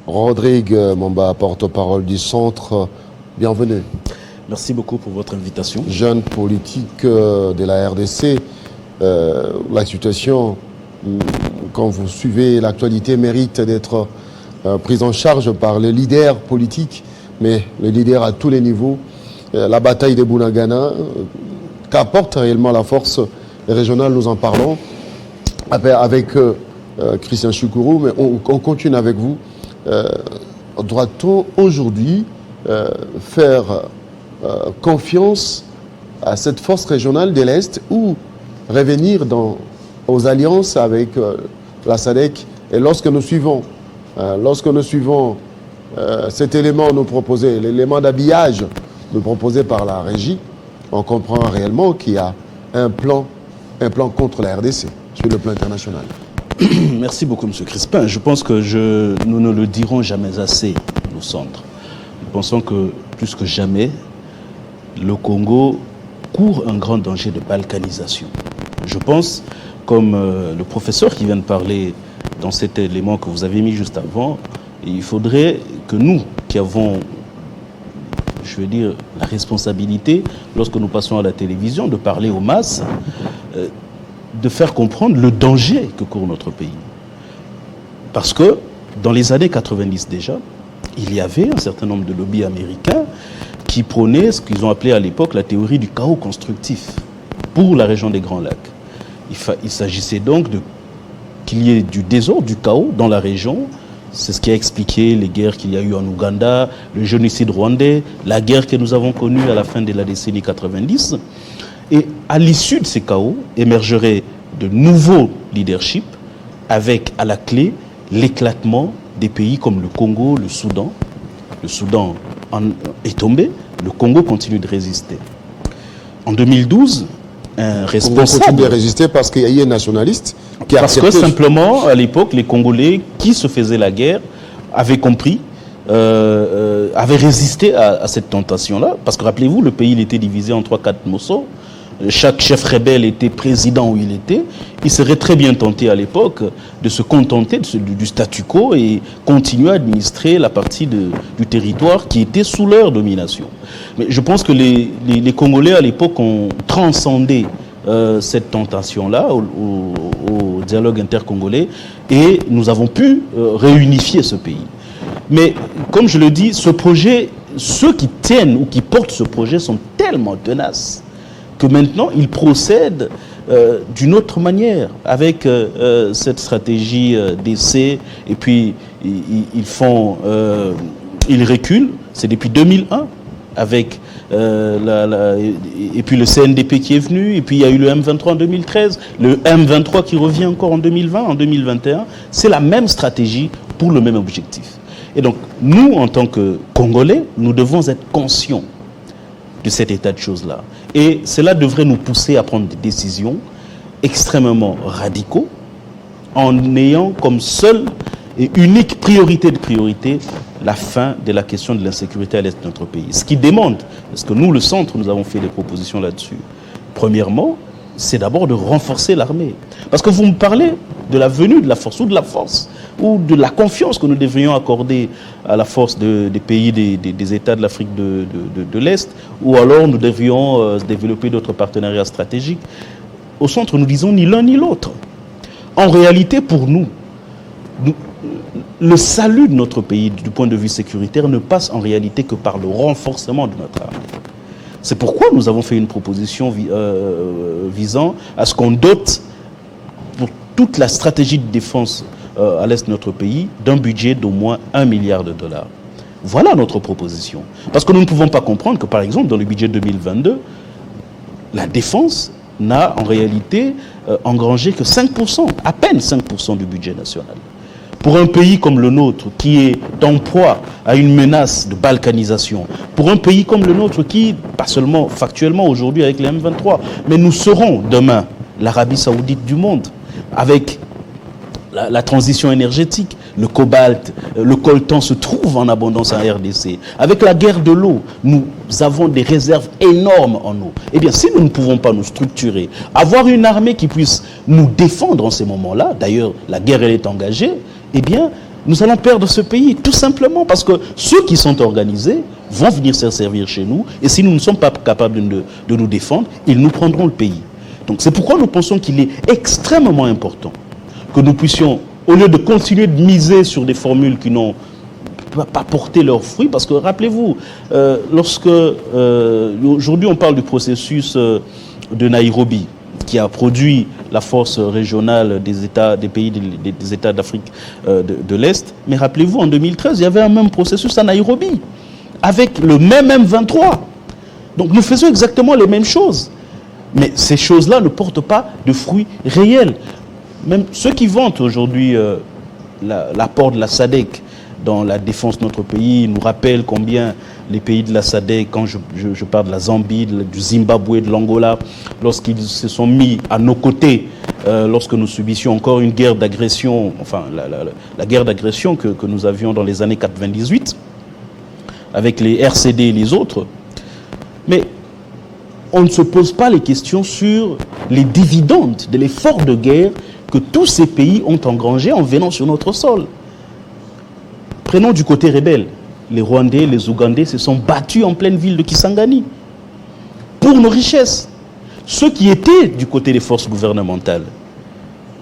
Rodrigue Momba, porte-parole du centre, bienvenue. Merci beaucoup pour votre invitation. Jeune politique de la RDC, la situation, quand vous suivez l'actualité, mérite d'être prise en charge par les leaders politiques, mais les leaders à tous les niveaux. La bataille de Bunagana, qu'apporte réellement la force régionale, nous en parlons avec Christian Choukourou, mais on continue avec vous. Doit-on aujourd'hui faire confiance à cette force régionale de l'Est ou revenir aux alliances avec la SADC? Et lorsque nous suivons cet élément nous proposé, l'élément d'habillage nous proposé par la régie, on comprend réellement qu'il y a un plan contre la RDC sur le plan international. Merci beaucoup, M. Crispin. Je pense que nous ne le dirons jamais assez, nos centres. Nous pensons que, plus que jamais, le Congo court un grand danger de balkanisation. Je pense, comme le professeur qui vient de parler dans cet élément que vous avez mis juste avant, il faudrait que nous, qui avons, je veux dire, la responsabilité, lorsque nous passons à la télévision, de parler aux masses, de faire comprendre le danger que court notre pays. Parce que, dans les années 90 déjà, il y avait un certain nombre de lobbies américains qui prônaient ce qu'ils ont appelé à l'époque la théorie du chaos constructif pour la région des Grands Lacs. Il s'agissait donc qu'il y ait du désordre, du chaos dans la région. C'est ce qui a expliqué les guerres qu'il y a eu en Ouganda, le génocide rwandais, la guerre que nous avons connue à la fin de la décennie 90. Et à l'issue de ces chaos, émergeraient de nouveaux leaderships avec à la clé l'éclatement des pays comme le Congo, le Soudan. Le Soudan est tombé, le Congo continue de résister. En 2012, un responsable... On continue de résister parce qu'il y a eu un nationaliste qui a accepté... Parce que simplement, à l'époque, les Congolais qui se faisaient la guerre avaient compris, avaient résisté à cette tentation-là. Parce que rappelez-vous, le pays il était divisé en 3-4 morceaux. Chaque chef rebelle était président où il était. Il serait très bien tenté à l'époque de se contenter du statu quo et continuer à administrer la partie du territoire qui était sous leur domination. Mais je pense que les Congolais à l'époque ont transcendé cette tentation-là au dialogue intercongolais et nous avons pu réunifier ce pays. Mais comme je le dis, ce projet, ceux qui tiennent ou qui portent ce projet sont tellement tenaces que maintenant, ils procèdent d'une autre manière, avec cette stratégie d'essai, et puis ils reculent, c'est depuis 2001, avec et puis le CNDP qui est venu, et puis il y a eu le M23 en 2013, le M23 qui revient encore en 2020, en 2021, c'est la même stratégie pour le même objectif. Et donc, nous, en tant que Congolais, nous devons être conscients de cet état de choses-là. Et cela devrait nous pousser à prendre des décisions extrêmement radicaux en ayant comme seule et unique priorité de priorité la fin de la question de l'insécurité à l'est de notre pays. Ce qui demande, parce que nous, le centre, nous avons fait des propositions là-dessus. Premièrement, c'est d'abord de renforcer l'armée. Parce que vous me parlez de la venue de la force ou de la force ou de la confiance que nous devrions accorder à la force des pays des États de l'Afrique de l'Est, ou alors nous devrions développer d'autres partenariats stratégiques. Au centre, nous disons ni l'un ni l'autre. En réalité, pour nous, le salut de notre pays du point de vue sécuritaire ne passe en réalité que par le renforcement de notre armée. C'est pourquoi nous avons fait une proposition visant à ce qu'on dote pour toute la stratégie de défense à l'est de notre pays d'un budget d'au moins $1 milliard. Voilà notre proposition. Parce que nous ne pouvons pas comprendre que, par exemple, dans le budget 2022, la défense n'a en réalité engrangé que 5%, à peine 5% du budget national. Pour un pays comme le nôtre, qui est en proie à une menace de balkanisation, pour un pays comme le nôtre, qui, pas seulement factuellement aujourd'hui avec les M23, mais nous serons demain l'Arabie Saoudite du monde, avec la transition énergétique, le cobalt, le coltan se trouve en abondance en RDC. Avec la guerre de l'eau, nous avons des réserves énormes en eau. Eh bien, si nous ne pouvons pas nous structurer, avoir une armée qui puisse nous défendre en ces moments-là, d'ailleurs, la guerre elle est engagée, eh bien, nous allons perdre ce pays, tout simplement parce que ceux qui sont organisés vont venir se servir chez nous, et si nous ne sommes pas capables de nous défendre, ils nous prendront le pays. Donc c'est pourquoi nous pensons qu'il est extrêmement important que nous puissions, au lieu de continuer de miser sur des formules qui n'ont pas porté leurs fruits, parce que rappelez-vous, lorsque aujourd'hui on parle du processus de Nairobi, qui a produit la force régionale des pays des États d'Afrique de l'Est. Mais rappelez-vous, en 2013, il y avait un même processus à Nairobi, avec le même M23. Donc nous faisons exactement les mêmes choses. Mais ces choses-là ne portent pas de fruits réels. Même ceux qui vantent aujourd'hui l'apport de la SADC dans la défense de notre pays nous rappellent combien les pays de la SADC, quand je parle de la Zambie, du Zimbabwe, de l'Angola, lorsqu'ils se sont mis à nos côtés, lorsque nous subissions encore une guerre d'agression, enfin la guerre d'agression que nous avions dans les années 98, avec les RCD et les autres. Mais on ne se pose pas les questions sur les dividendes de l'effort de guerre que tous ces pays ont engrangé en venant sur notre sol. Prenons du côté rebelle. Les Rwandais, les Ougandais se sont battus en pleine ville de Kisangani pour nos richesses. Ceux qui étaient du côté des forces gouvernementales,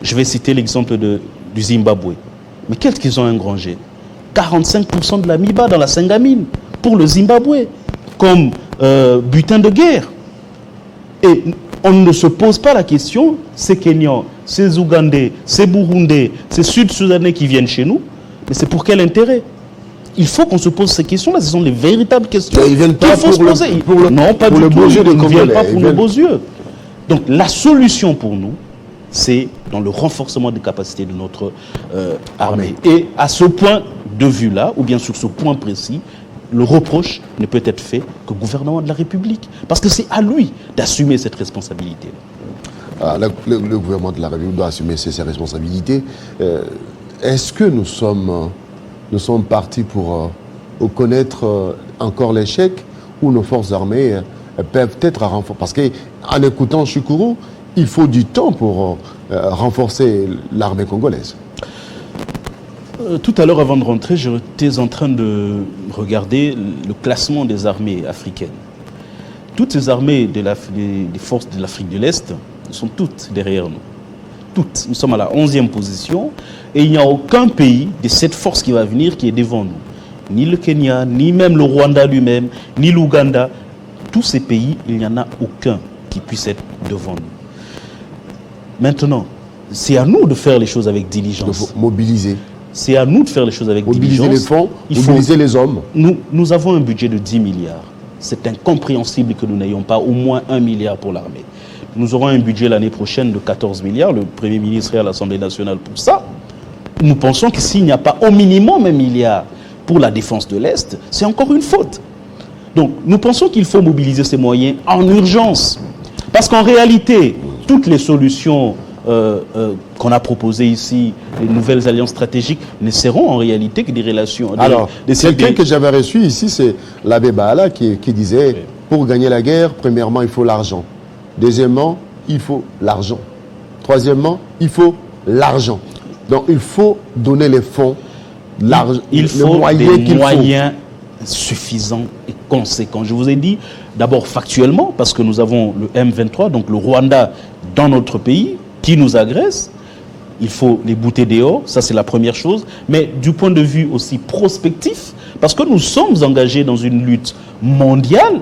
je vais citer l'exemple du Zimbabwe. Mais qu'est-ce qu'ils ont engrangé? 45% de la MIBA dans la Sengamine pour le Zimbabwe, comme butin de guerre. Et on ne se pose pas la question, ces Kenyans, ces Ougandais, ces Burundais, ces Sud-Soudanais qui viennent chez nous, mais c'est pour quel intérêt? Il faut qu'on se pose ces questions-là. Ce sont les véritables questions qu'il faut se poser. Non, pas du tout. Ils ne viennent pas pour nos beaux yeux. Donc la solution pour nous, c'est dans le renforcement des capacités de notre armée. Et à ce point de vue-là, ou bien sur ce point précis, le reproche ne peut être fait qu'au gouvernement de la République. Parce que c'est à lui d'assumer cette responsabilité. Le gouvernement de la République doit assumer ses responsabilités. Est-ce que nous sommes partis pour connaître encore l'échec où nos forces armées peuvent être à renforcer? Parce qu'en écoutant Chikuru, il faut du temps pour renforcer l'armée congolaise. Tout à l'heure, avant de rentrer, j'étais en train de regarder le classement des armées africaines. Toutes ces armées des forces de l'Afrique de l'Est sont toutes derrière nous. Toutes. Nous sommes à la 11e position et il n'y a aucun pays de cette force qui va venir qui est devant nous. Ni le Kenya, ni même le Rwanda lui-même, ni l'Ouganda. Tous ces pays, il n'y en a aucun qui puisse être devant nous. Maintenant, c'est à nous de faire les choses avec diligence. Il faut mobiliser. C'est à nous de faire les choses avec diligence. Mobiliser les fonds, mobiliser les hommes. Nous avons un budget de 10 milliards. C'est incompréhensible que nous n'ayons pas au moins 1 milliard pour l'armée. Nous aurons un budget l'année prochaine de 14 milliards. Le Premier ministre est à l'Assemblée nationale pour ça. Nous pensons que s'il n'y a pas au minimum 1 milliard pour la défense de l'Est, c'est encore une faute. Donc, nous pensons qu'il faut mobiliser ces moyens en urgence. Parce qu'en réalité, toutes les solutions qu'on a proposées ici, les nouvelles alliances stratégiques, ne seront en réalité que des relations. Alors, quelqu'un que j'avais reçu ici, c'est l'abbé Baala qui disait, pour gagner la guerre, premièrement, il faut l'argent. Deuxièmement, il faut l'argent. Troisièmement, il faut l'argent. Donc, il faut donner les fonds, il faut des moyens suffisants et conséquents. Je vous ai dit, d'abord factuellement, parce que nous avons le M23, donc le Rwanda, dans notre pays, qui nous agresse. Il faut les bouter dehors, ça c'est la première chose. Mais du point de vue aussi prospectif, parce que nous sommes engagés dans une lutte mondiale,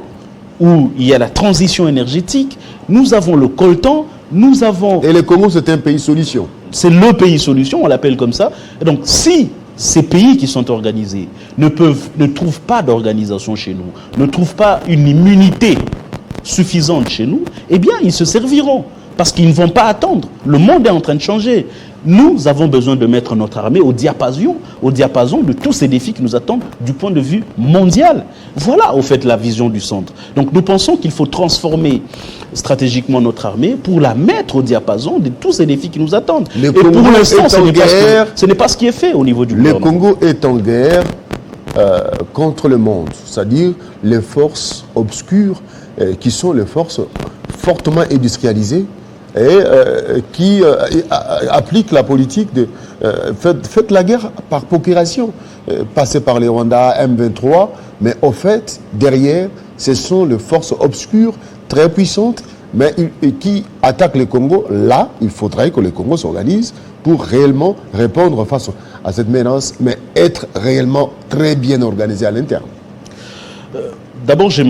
où il y a la transition énergétique, nous avons le coltan, nous avons... Et le Congo, c'est un pays solution. C'est le pays solution, on l'appelle comme ça. Et donc, si ces pays qui sont organisés ne trouvent pas d'organisation chez nous, ne trouvent pas une immunité suffisante chez nous, eh bien, ils se serviront. Parce qu'ils ne vont pas attendre. Le monde est en train de changer. Nous avons besoin de mettre notre armée au diapason de tous ces défis qui nous attendent du point de vue mondial. Voilà, au fait, la vision du centre. Donc, nous pensons qu'il faut transformer stratégiquement notre armée pour la mettre au diapason de tous ces défis qui nous attendent. Et pour l'instant, ce n'est pas ce qui est fait au niveau du gouvernement. Le Congo est en guerre contre le monde, c'est-à-dire les forces obscures qui sont les forces fortement industrialisées et qui applique la politique faites la guerre par procuration. Passez par les Rwandais, M23, mais au fait, derrière, ce sont les forces obscures, très puissantes, mais qui attaquent le Congo. Là, il faudrait que le Congo s'organise pour réellement répondre face à cette menace, mais être réellement très bien organisé à l'interne. D'abord, je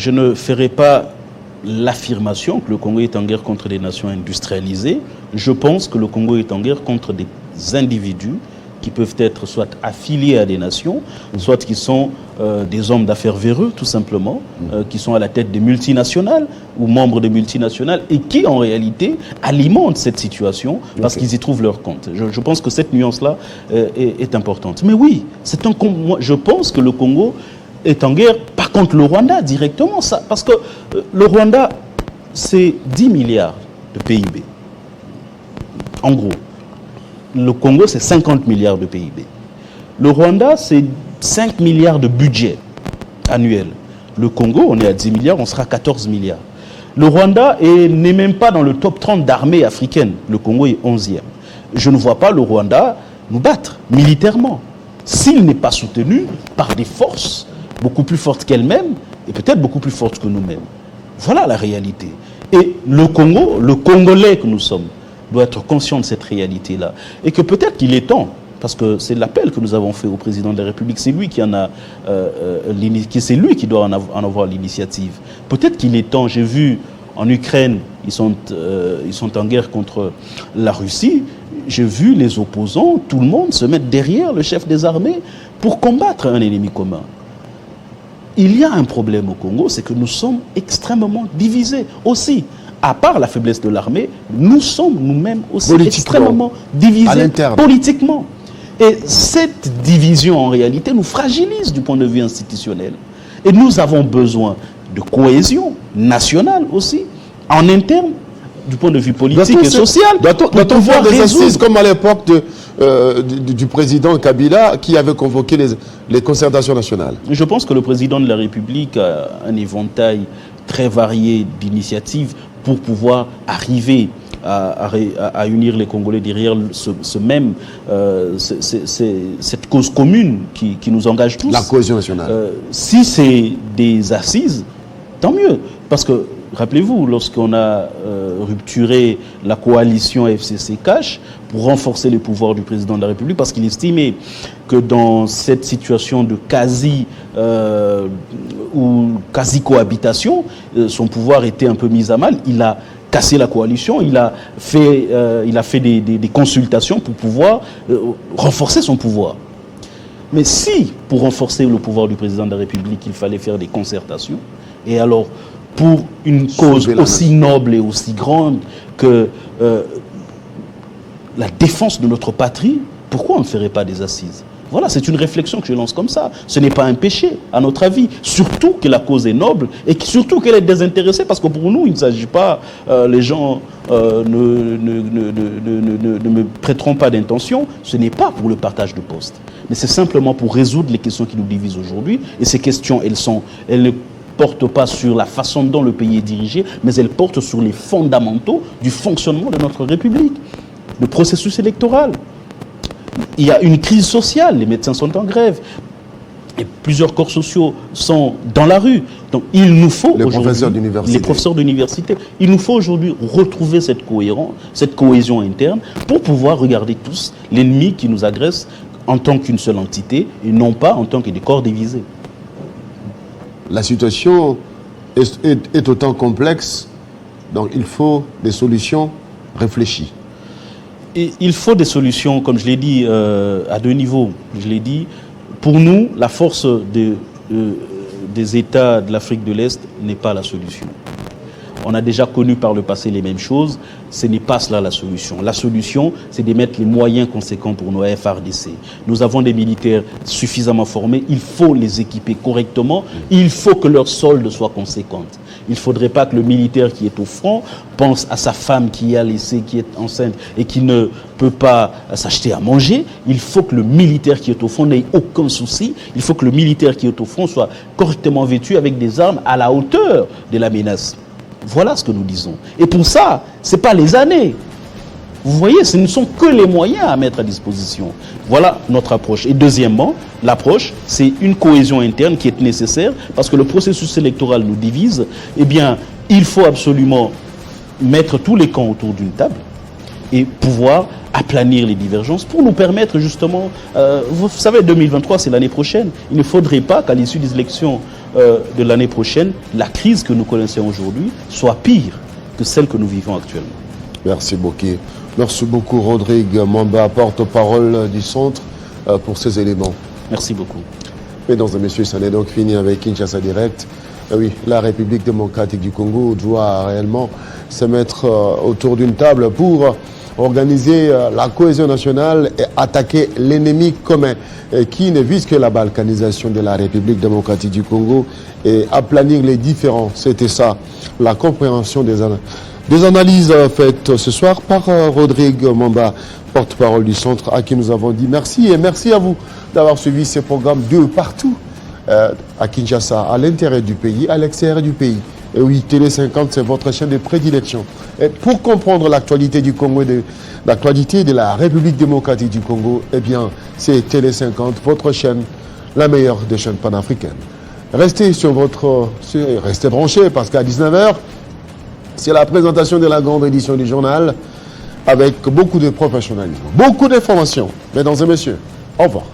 ne ferai pas l'affirmation que le Congo est en guerre contre des nations industrialisées. Je pense que le Congo est en guerre contre des individus qui peuvent être soit affiliés à des nations, soit qui sont des hommes d'affaires véreux, tout simplement, qui sont à la tête des multinationales ou membres des multinationales et qui, en réalité, alimentent cette situation parce qu'ils y trouvent leur compte. Je pense que cette nuance-là est importante. Mais oui, je pense que le Congo est en guerre, pas contre le Rwanda directement, parce que le Rwanda, c'est 10 milliards de PIB. En gros. Le Congo, c'est 50 milliards de PIB. Le Rwanda, c'est 5 milliards de budget annuel. Le Congo, on est à 10 milliards, on sera à 14 milliards. Le Rwanda n'est même pas dans le top 30 d'armées africaines. Le Congo est 11e. Je ne vois pas le Rwanda nous battre militairement, s'il n'est pas soutenu par des forces beaucoup plus fortes qu'elles-mêmes et peut-être beaucoup plus fortes que nous-mêmes. Voilà la réalité. Et le Congo, le Congolais que nous sommes, doit être conscient de cette réalité-là. Et que peut-être qu'il est temps, parce que c'est l'appel que nous avons fait au président de la République, c'est lui qui c'est lui qui doit en avoir l'initiative. Peut-être qu'il est temps, j'ai vu en Ukraine, ils sont en guerre contre la Russie, j'ai vu les opposants, tout le monde se mettre derrière le chef des armées pour combattre un ennemi commun. Il y a un problème au Congo, c'est que nous sommes extrêmement divisés aussi. À part la faiblesse de l'armée, nous sommes nous-mêmes aussi extrêmement divisés politiquement. Et cette division, en réalité, nous fragilise du point de vue institutionnel. Et nous avons besoin de cohésion nationale aussi, en interne, du point de vue politique et social. Doit-on faire des assises comme à l'époque du président Kabila qui avait convoqué les concertations nationales? Je pense que le président de la République a un éventail très varié d'initiatives pour pouvoir arriver à unir les Congolais derrière cette cause commune qui nous engage tous. La cohésion nationale. Si c'est des assises, tant mieux. Parce que, rappelez-vous, lorsqu'on a rupturé la coalition FCC-CACH pour renforcer les pouvoirs du président de la République, parce qu'il estimait que dans cette situation de quasi-cohabitation, son pouvoir était un peu mis à mal, il a cassé la coalition, il a fait des consultations pour pouvoir renforcer son pouvoir. Mais si, pour renforcer le pouvoir du président de la République, il fallait faire des concertations, et alors, pour une cause aussi noble et aussi grande que la défense de notre patrie, pourquoi on ne ferait pas des assises? Voilà, c'est une réflexion que je lance comme ça. Ce n'est pas un péché, à notre avis. Surtout que la cause est noble et surtout qu'elle est désintéressée, parce que pour nous, il ne s'agit pas, les gens ne me prêteront pas d'intention, ce n'est pas pour le partage de postes. Mais c'est simplement pour résoudre les questions qui nous divisent aujourd'hui. Et ces questions, elles ne portent pas sur la façon dont le pays est dirigé, mais elles portent sur les fondamentaux du fonctionnement de notre République. Le processus électoral. Il y a une crise sociale, les médecins sont en grève, et plusieurs corps sociaux sont dans la rue. Donc il nous faut les professeurs d'université. Il nous faut aujourd'hui retrouver cette cohésion interne pour pouvoir regarder tous l'ennemi qui nous agresse en tant qu'une seule entité et non pas en tant que des corps divisés. La situation est autant complexe, donc il faut des solutions réfléchies. Et il faut des solutions, comme je l'ai dit, à deux niveaux. Je l'ai dit, pour nous, la force des États de l'Afrique de l'Est n'est pas la solution. On a déjà connu par le passé les mêmes choses. Ce n'est pas cela la solution. La solution, c'est de mettre les moyens conséquents pour nos FARDC. Nous avons des militaires suffisamment formés. Il faut les équiper correctement. Il faut que leur solde soit conséquente. Il ne faudrait pas que le militaire qui est au front pense à sa femme qui a laissé, qui est enceinte et qui ne peut pas s'acheter à manger. Il faut que le militaire qui est au front n'ait aucun souci. Il faut que le militaire qui est au front soit correctement vêtu avec des armes à la hauteur de la menace. Voilà ce que nous disons. Et pour ça, ce n'est pas les années. Vous voyez, ce ne sont que les moyens à mettre à disposition. Voilà notre approche. Et deuxièmement, l'approche, c'est une cohésion interne qui est nécessaire parce que le processus électoral nous divise. Eh bien, il faut absolument mettre tous les camps autour d'une table et pouvoir aplanir les divergences pour nous permettre justement, vous savez, 2023 c'est l'année prochaine. Il ne faudrait pas qu'à l'issue des élections de l'année prochaine, la crise que nous connaissons aujourd'hui soit pire que celle que nous vivons actuellement. Merci beaucoup. Merci beaucoup Rodrigue Mamba, porte-parole du centre, pour ces éléments. Merci beaucoup. Mesdames et messieurs, ça n'est donc fini avec Kinshasa Direct. Oui, la République démocratique du Congo doit réellement se mettre autour d'une table pour organiser la cohésion nationale et attaquer l'ennemi commun qui ne vise que la balkanisation de la République démocratique du Congo et aplanir les différends. C'était ça, la compréhension des analyses faites ce soir par Rodrigue Mamba, porte-parole du centre, à qui nous avons dit merci et merci à vous d'avoir suivi ces programmes de partout à Kinshasa, à l'intérieur du pays, à l'extérieur du pays. Et oui, Télé 50, c'est votre chaîne de prédilection. Et pour comprendre l'actualité du Congo et l'actualité de la République démocratique du Congo, eh bien, c'est Télé 50, votre chaîne, la meilleure des chaînes panafricaines. Restez restez branchés parce qu'à 19h, c'est la présentation de la grande édition du journal avec beaucoup de professionnalisme, beaucoup d'informations. Mesdames et messieurs, au revoir.